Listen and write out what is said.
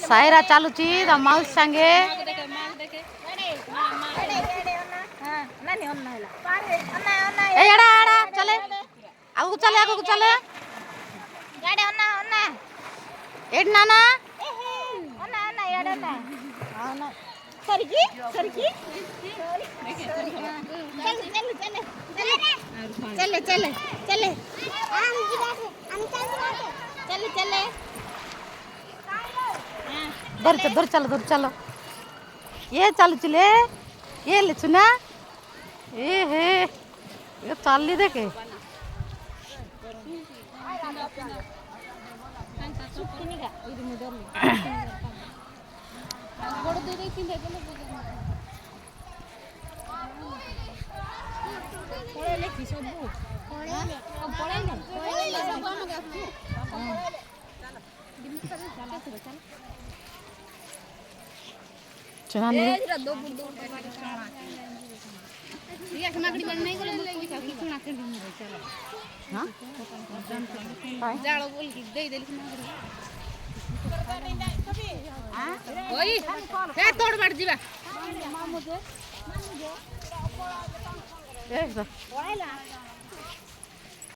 Saira चालुची mouse सांगे चले आगू चले आगू चले एड नाना चले चले चले चले दूर चलो ये चालू चले ये ले सुना ये चाली देखे तोड़ बढ़ जीवा